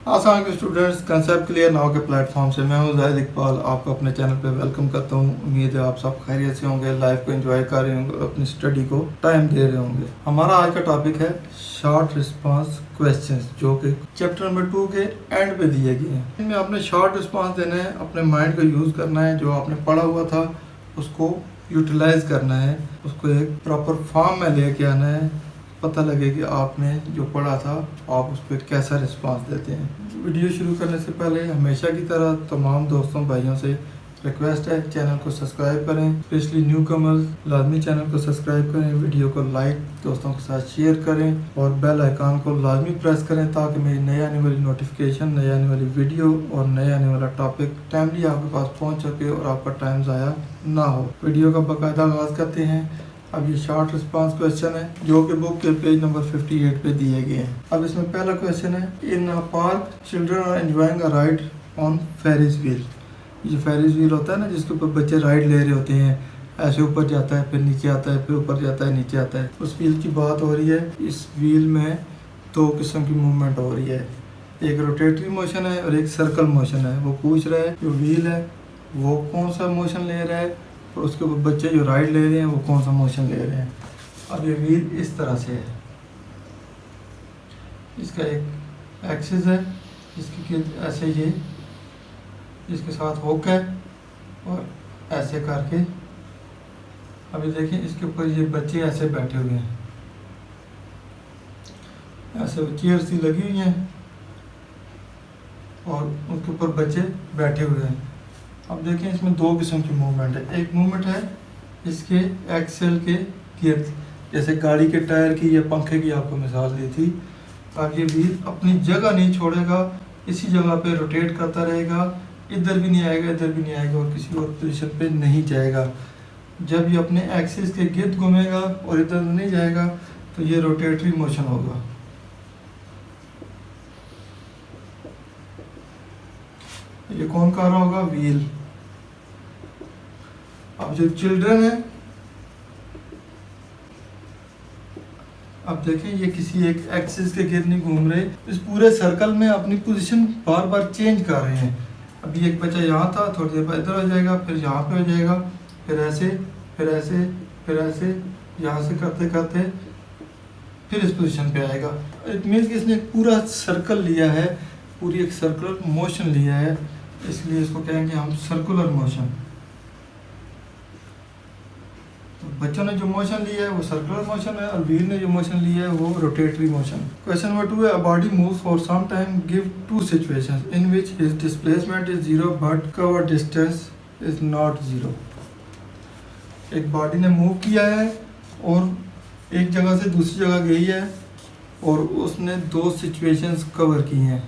आसान के students concept clear now के प्लेटफॉर्म से मैं हूं जाहिद इकबाल आपको अपने चैनल पे वेलकम करता हूं। उम्मीद है आप सब खैरियत से होंगे, लाइफ को एंजॉय कर रहे होंगे, अपनी स्टडी को टाइम दे रहे होंगे। हमारा आज का टॉपिक है शॉर्ट रिस्पांस क्वेश्चंस, जो कि चैप्टर नंबर 2 के एंड पे दिए गए हैं। इनमें आपने शॉर्ट रिस्पांस देना है, अपने माइंड को यूज़ करना है, जो आपने पढ़ा हुआ था उसको यूटिलाइज करना है, उसको एक प्रॉपर फॉर्म में लेके आना है। पता लगे कि आपने जो पढ़ा था आप उस पर कैसा रिस्पांस देते हैं। वीडियो शुरू करने से पहले हमेशा की तरह तमाम दोस्तों भाइयों से रिक्वेस्ट है, चैनल को सब्सक्राइब करें, स्पेशली न्यू कमर्स लाजमी चैनल को सब्सक्राइब करें, वीडियो को लाइक दोस्तों के साथ शेयर करें और बेल आइकन को लाजमी प्रेस करें ताकि मेरी नई आने वाली नोटिफिकेशन, नई आने वाली वीडियो और नया आने वाला टॉपिक टाइमली आपके पास पहुंच सके और आपका टाइम ज़ाया ना हो। वीडियो का बाकायदा आगाज़ करते हैं। अब ये शॉर्ट रिस्पांस क्वेश्चन है जो कि बुक के पेज नंबर 58 पे दिए गए हैं। अब इसमें पहला क्वेश्चन है, in a park children are enjoying a ride on Ferris wheel. ये फेरिस व्हील होता है ना, जिसके ऊपर बच्चे राइड ले रहे होते हैं, ऐसे ऊपर जाता है फिर नीचे आता है, फिर ऊपर जाता है नीचे आता है। उस व्हील की बात हो रही है। इस व्हील में दो किस्म की मूवमेंट हो रही है, एक रोटेटरी मोशन है और एक सर्कल मोशन है। वो पूछ रहा है जो व्हील है वो कौन सा मोशन ले रहा है और उसके ऊपर बच्चे जो राइड ले रहे हैं वो कौन सा मोशन ले रहे हैं। अब ये व्हील इस तरह से है, इसका एक एक्सिस है, इसकी ऐसे ये इसके साथ हुक है और ऐसे करके अभी देखें इसके ऊपर ये बच्चे ऐसे बैठे हुए हैं, ऐसे चेयर सी लगी हुई हैं और उसके ऊपर बच्चे बैठे हुए हैं। अब देखें इसमें दो किस्म की मूवमेंट है। एक मूवमेंट है इसके एक्सेल के गियर, जैसे गाड़ी के टायर की या पंखे की आपको मिसाल दी थी। अब ये व्हील अपनी जगह नहीं छोड़ेगा, इसी जगह पे रोटेट करता रहेगा, इधर भी नहीं आएगा इधर भी नहीं आएगा और किसी और पोजीशन पे नहीं जाएगा। जब ये अपने एक्सिस के गिर्द घूमेगा और इधर नहीं जाएगा तो ये रोटेटरी मोशन होगा। ये कौन कर रहा होगा? व्हील। अब जो चिल्ड्रन है, अब देखें ये किसी एक एक्सिस के गिर्द नहीं घूम रहे, इस पूरे सर्कल में अपनी पोजीशन बार बार चेंज कर रहे हैं। अभी एक बच्चा यहाँ था, थोड़ी देर बाद इधर हो जाएगा, फिर यहाँ पे हो जाएगा, फिर ऐसे फिर ऐसे फिर ऐसे, यहाँ से करते करते फिर इस पोजीशन पे आएगा। इट मीन्स कि इसने एक पूरा सर्कल लिया है, पूरी एक सर्कुलर मोशन लिया है, इसलिए इसको कहेंगे हम सर्कुलर मोशन। बच्चों ने जो मोशन लिया है वो सर्कुलर मोशन है और व्हील ने जो मोशन लिया है वो रोटेटरी मोशन। क्वेश्चन नंबर 2 है, a body moves for some time, give two situations in which his displacement is 0 but cover distance is not 0। एक बॉडी ने मूव किया है और एक जगह से दूसरी जगह गई है और उसने दो सिचुएशंस कवर की हैं।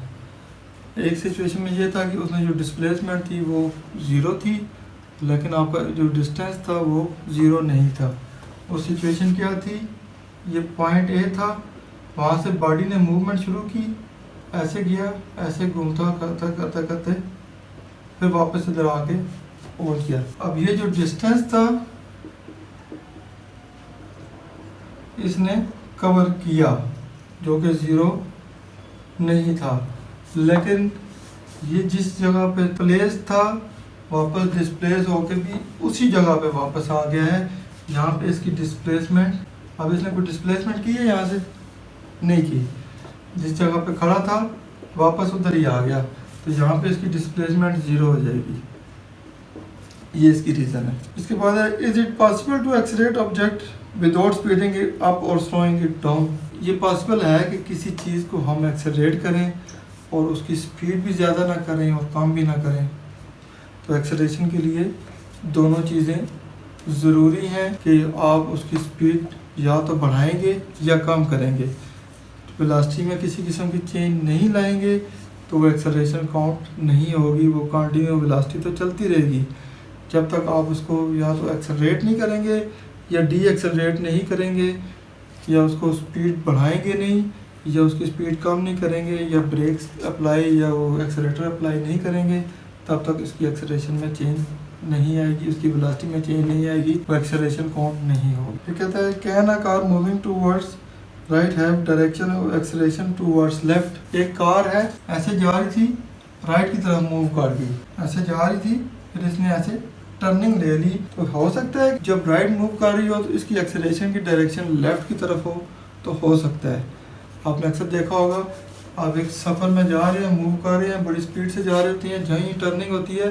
एक सिचुएशन में ये था कि उसने जो डिस्प्लेसमेंट थी वो 0 थी, लेकिन आपका जो डिस्टेंस था वो 0 नहीं था। वो सिचुएशन क्या थी? ये पॉइंट ए था, वहाँ से बॉडी ने मूवमेंट शुरू की, ऐसे गया, ऐसे घूमता करता करते करते फिर वापस इधर आके पहुँच गया। अब ये जो डिस्टेंस था इसने कवर किया जो कि 0 नहीं था, लेकिन ये जिस जगह पे प्लेस था वापस डिस्प्लेस होकर भी उसी जगह पे वापस आ गया है। यहाँ पे इसकी डिस्प्लेसमेंट, अब इसने कोई डिस्प्लेसमेंट की है यहाँ से? नहीं की। जिस जगह पे खड़ा था वापस उधर ही आ गया, तो यहाँ पे इसकी डिस्प्लेसमेंट 0 हो जाएगी। ये इसकी रीज़न है। इसके बाद है, is it possible to accelerate object without speeding it up और स्लोइंग इट डाउन। ये पॉसिबल है कि किसी चीज़ को हम एक्सेलरेट करें और उसकी स्पीड भी ज़्यादा ना करें और कम भी ना करें। तो एक्सेलरेशन के लिए दोनों चीज़ें ज़रूरी हैं कि आप उसकी स्पीड या तो बढ़ाएंगे या कम करेंगे। तो वेलोसिटी में किसी किस्म की चेंज नहीं लाएंगे तो वो एक्सेलरेशन काउंट नहीं होगी, वो कंटिन्यू वेलोसिटी तो चलती रहेगी। जब तक आप उसको या तो एक्सेलरेट नहीं करेंगे या डी एक्सेलरेट नहीं करेंगे या उसको स्पीड बढ़ाएंगे नहीं या उसकी स्पीड कम नहीं करेंगे या ब्रेक्स अप्लाई या वो एक्सेलेरेटर अप्लाई नहीं करेंगे, तब तक इसकी एक्सेलरेशन में चेंज नहीं आएगी, उसकी वेलोसिटी में चेंज नहीं आएगी, वो एक्सेलरेशन काउंट नहीं होगी। फिर कहता है, can a car moving towards right have direction of acceleration towards left. एक कार है ऐसे जा रही थी, राइट की तरफ मूव कर गई, ऐसे जा रही थी, फिर इसने ऐसे टर्निंग ले ली। तो हो सकता है जब राइट मूव कर रही हो तो इसकी एक्सेलरेशन की डायरेक्शन लेफ्ट की तरफ हो, तो हो सकता है। आपने अक्सर देखा होगा, आप एक सफ़र में जा रहे हैं, मूव कर रहे हैं, बड़ी स्पीड से जा रहे होती हैं, जहाँ ही टर्निंग होती है,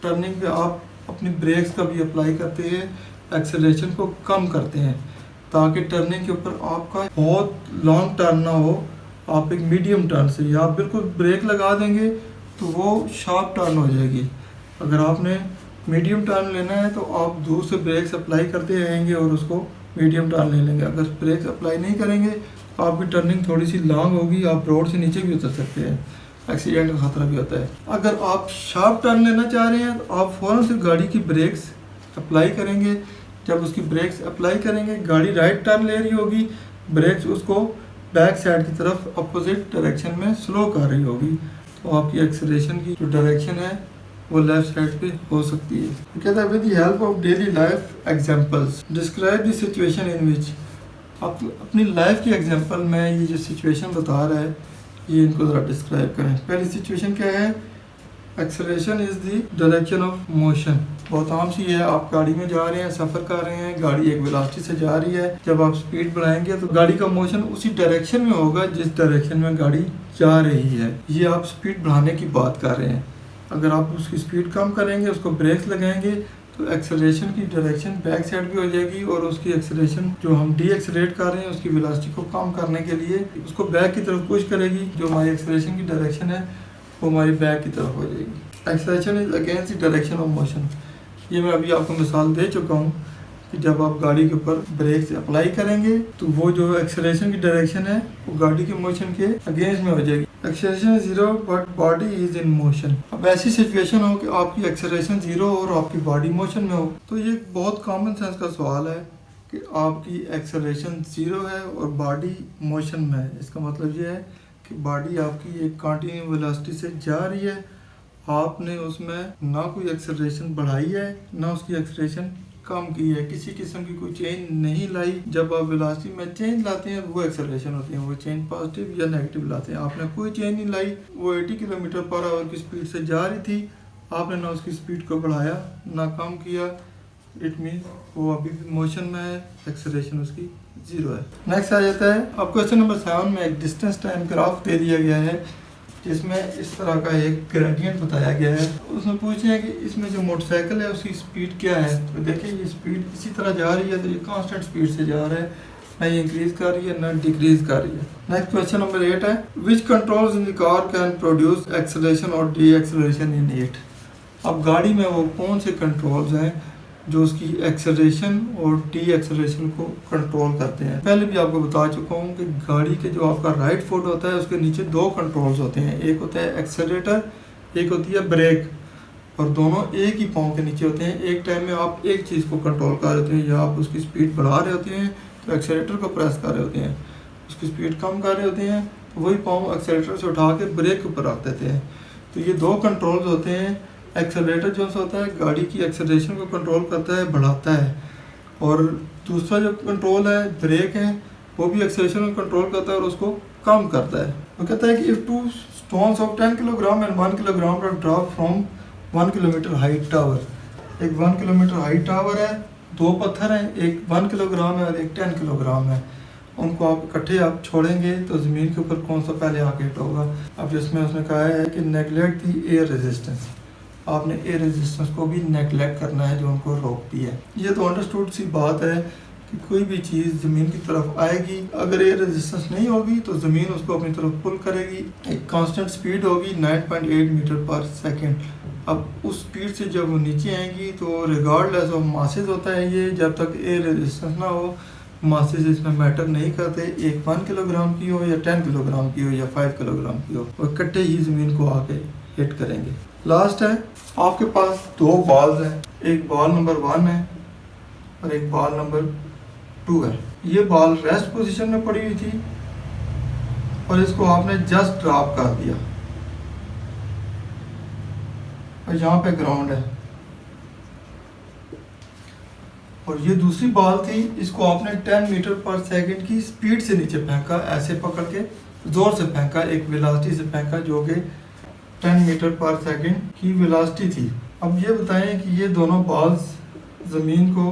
टर्निंग पे आप अपनी ब्रेक्स का भी अप्लाई करते हैं, एक्सेलरेशन को कम करते हैं, ताकि टर्निंग के ऊपर आपका बहुत लॉन्ग टर्न ना हो। आप एक मीडियम टर्न से, या आप बिल्कुल ब्रेक लगा देंगे तो वो शार्प टर्न हो जाएगी। अगर आपने मीडियम टर्न लेना है तो आप दूर से ब्रेक्स अप्लाई करते रहेंगे और उसको मीडियम टर्न ले लेंगे। अगर ब्रेक्स अप्लाई नहीं करेंगे तो आपकी टर्निंग थोड़ी सी लॉन्ग होगी, आप रोड से नीचे भी उतर सकते हैं, एक्सीडेंट का खतरा भी होता है। अगर आप शार्प टर्न लेना चाह रहे हैं तो आप फ़ौरन से गाड़ी की ब्रेक्स अप्लाई करेंगे। जब उसकी ब्रेक्स अप्लाई करेंगे, गाड़ी राइट टर्न ले रही होगी, ब्रेक्स उसको बैक साइड की तरफ अपोजिट डायरेक्शन में स्लो कर रही होगी, तो आपकी एक्सेलरेशन की जो डायरेक्शन है वो लेफ्ट साइड पे हो सकती है। तो कहता है with the help of daily life examples describe the situation in which. आप अपनी लाइफ की एग्जांपल में ये जो सिचुएशन बता रहा है, ये इनको ज़रा डिस्क्राइब करें। पहली सिचुएशन क्या है, acceleration is the direction of motion. बहुत आम सी है, आप गाड़ी में जा रहे हैं, सफ़र कर रहे हैं, गाड़ी एक वेलोसिटी से जा रही है, जब आप स्पीड बढ़ाएंगे तो गाड़ी का मोशन उसी डायरेक्शन में होगा जिस डायरेक्शन में गाड़ी जा रही है। ये आप स्पीड बढ़ाने की बात कर रहे हैं। अगर आप उसकी स्पीड कम करेंगे, उसको ब्रेक्स लगाएंगे, तो एक्सेलरेशन की डायरेक्शन बैक साइड भी हो जाएगी, और उसकी एक्सेलरेशन जो हम डी एक्सेलरेट कर रहे हैं उसकी वेलोसिटी को कम करने के लिए उसको बैक की तरफ पुश करेगी। जो हमारी एक्सेलरेशन की डायरेक्शन है वो हमारी बैक की तरफ हो जाएगी। Acceleration is against the direction of motion. ये मैं अभी आपको मिसाल दे चुका हूँ कि जब आप गाड़ी के ऊपर ब्रेक अप्लाई करेंगे तो वो जो एक्सेलरेशन की डायरेक्शन है वो गाड़ी के मोशन के अगेंस्ट में हो जाएगी। Acceleration zero but body is in motion. अब ऐसी सिचुएशन हो कि आपकी एक्सेलरेशन जीरो और आपकी बॉडी मोशन में हो, तो ये बहुत कॉमन सेंस का सवाल है कि आपकी एक्सेलरेशन जीरो है और बॉडी मोशन में है। इसका मतलब ये है कि बॉडी आपकी एक कंटिन्यू वेलोसिटी से जा रही है, आपने उसमें ना कोई एक्सेलरेशन बढ़ाई है ना उसकी एक्सेलरेशन कम की है, किसी किस्म की कोई चेंज नहीं लाई। जब आप वेलोसिटी में चेंज लाते हैं वो एक्सेलरेशन होती है, वो चेंज पॉजिटिव या नेगेटिव लाते हैं। आपने कोई चेंज नहीं लाई, वो 80 किलोमीटर पर आवर की स्पीड से जा रही थी, आपने ना उसकी स्पीड को बढ़ाया ना कम किया, इट मीन वो अभी भी मोशन में है, एक्सेलरेशन उसकी जीरो है। नेक्स्ट आ जाता है, अब क्वेश्चन नंबर 7 में एक डिस्टेंस टाइम ग्राफ दे दिया गया है जिसमें इस तरह का एक ग्रेडियंट बताया गया है। उसमें पूछे हैं कि इसमें जो मोटरसाइकिल है उसकी स्पीड क्या है। तो देखिए ये स्पीड इसी तरह जा रही है, तो ये कांस्टेंट स्पीड से जा रहा है, ना ये इंक्रीज कर रही है ना डिक्रीज कर रही है। नेक्स्ट क्वेश्चन नंबर 8 है, विच controls in the car can produce acceleration और डी एक्सेलरेशन इन इट। अब गाड़ी में वो कौन से कंट्रोल्स हैं जो उसकी एक्सेलरेशन और डी एक्सेलरेशन को कंट्रोल करते हैं। पहले भी आपको बता चुका हूँ कि गाड़ी के जो आपका राइट फुट होता है उसके नीचे दो कंट्रोल्स होते हैं, एक होता है एक्सेलरेटर, एक होती है ब्रेक, और दोनों एक ही पाँव के नीचे होते हैं। एक टाइम में आप एक चीज़ को कंट्रोल कर रहे होते हैं, या आप उसकी स्पीड बढ़ा रहे होते हैं तो एक्सेलरेटर को प्रेस कर रहे होते हैं, उसकी स्पीड कम कर रहे होते हैं तो वही पाँव एक्सेलरेटर से उठा के ब्रेक के ऊपर रख देते हैं। तो ये दो कंट्रोल्स होते हैं। एक्सेलरेटर जो होता है गाड़ी की एक्सेलरेशन को कंट्रोल करता है, बढ़ाता है, और दूसरा जो कंट्रोल है ब्रेक है वो भी एक्सेलरेशन को कंट्रोल करता है और उसको कम करता है। वो कहता है कि if 2 stones of 10 kilogram and 1 kilogram पर drop from 1 kilometre height tower. एक 1 किलोमीटर हाइट टावर है, दो पत्थर हैं, एक 1 किलोग्राम है और एक 10 किलोग्राम है। उनको आप इकट्ठे आप छोड़ेंगे तो ज़मीन के ऊपर कौन सा पहले आके हिट होगा। अब जिसमें उसने कहा है कि नेगलेक्ट दी एयर रेजिस्टेंस, आपने एयर रेजिस्टेंस को भी नेगलेक्ट करना है जो उनको रोकती है। ये तो अंडरस्टूड सी बात है कि कोई भी चीज़ ज़मीन की तरफ आएगी, अगर एयर रेजिस्टेंस नहीं होगी तो ज़मीन उसको अपनी तरफ पुल करेगी। एक कांस्टेंट स्पीड होगी 9.8 मीटर पर सेकेंड। अब उस स्पीड से जब वो नीचे आएंगी तो रिगार्डलेस ऑफ मासेस होता है ये, जब तक एयर रेजिस्टेंस ना हो मासेस इसमें मैटर नहीं करते, एक 1 किलोग्राम की हो या 10 किलोग्राम की हो या 5 किलोग्राम की हो, वो इकट्ठे ही ज़मीन को आके हिट करेंगे। लास्ट है, आपके पास दो बॉल्स हैं, एक बॉल नंबर 1 है और एक बॉल नंबर 2 है। ये बॉल रेस्ट पोजीशन में पड़ी हुई थी और इसको आपने जस्ट ड्रॉप कर दिया और यहाँ पे ग्राउंड है। और ये दूसरी बॉल थी, इसको आपने 10 मीटर पर सेकंड की स्पीड से नीचे फेंका, ऐसे पकड़ के जोर से फेंका, एक वेलोसिटी से फेंका जो कि 10 मीटर पर सेकंड की वेलोसिटी थी। अब ये बताएं कि ये दोनों बॉल्स ज़मीन को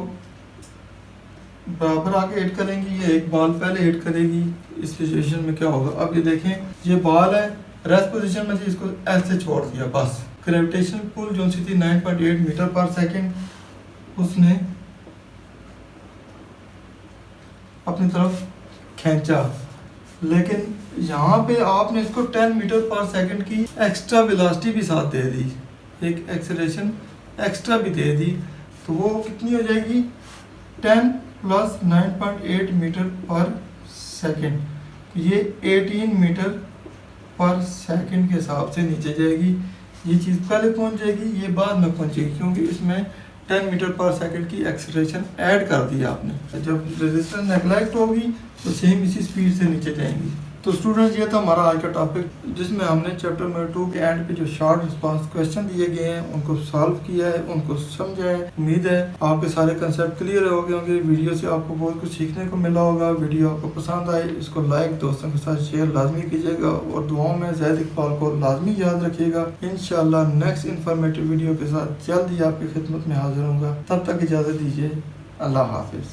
बराबर आके हिट करेंगी या एक बॉल पहले हिट करेगी, इस सिचुएशन में क्या होगा। अब ये देखें, ये बॉल है, रेस्ट पोजीशन में थी, इसको ऐसे छोड़ दिया, बस ग्रेविटेशनल पुल जो सी थी 9.8 मीटर पर सेकंड, उसने अपनी तरफ खींचा। लेकिन यहाँ पे आपने इसको 10 मीटर पर सेकंड की एक्स्ट्रा वेलोसिटी भी साथ दे दी, एक एक्सेलरेशन एक्स्ट्रा भी दे दी, तो वो कितनी हो जाएगी, 10 प्लस 9.8 मीटर पर सेकंड, ये 18 मीटर पर सेकंड के हिसाब से नीचे जाएगी। ये चीज़ पहले पहुंच जाएगी, ये बाद में पहुंचेगी, क्योंकि इसमें 10 मीटर पर सेकंड की एक्सेलरेशन ऐड कर दी आपने। जब रेजिस्टेंस नेगलेक्ट होगी तो सेम इसी स्पीड से नीचे जाएंगी। तो स्टूडेंट्स, ये था हमारा आज का टॉपिक, जिसमें हमने चैप्टर नंबर 2 के एंड पे जो शॉर्ट रिस्पांस क्वेश्चन दिए गए हैं उनको सॉल्व किया है, उनको समझा है। उम्मीद है आपके सारे कंसेप्ट क्लियर हो गए होंगे। वीडियो से आपको बहुत कुछ सीखने को मिला होगा। वीडियो आपको पसंद आए, इसको लाइक, दोस्तों के साथ शेयर लाजमी कीजिएगा और दुआओं में ज़ैद इकबाल को लाजमी याद रखिएगा। इंशाल्लाह नेक्स्ट इन्फॉर्मेटिव वीडियो के साथ जल्द ही आपकी खिदमत में हाजिर होऊंगा। तब तक इजाज़त दीजिए। अल्लाह हाफिज़।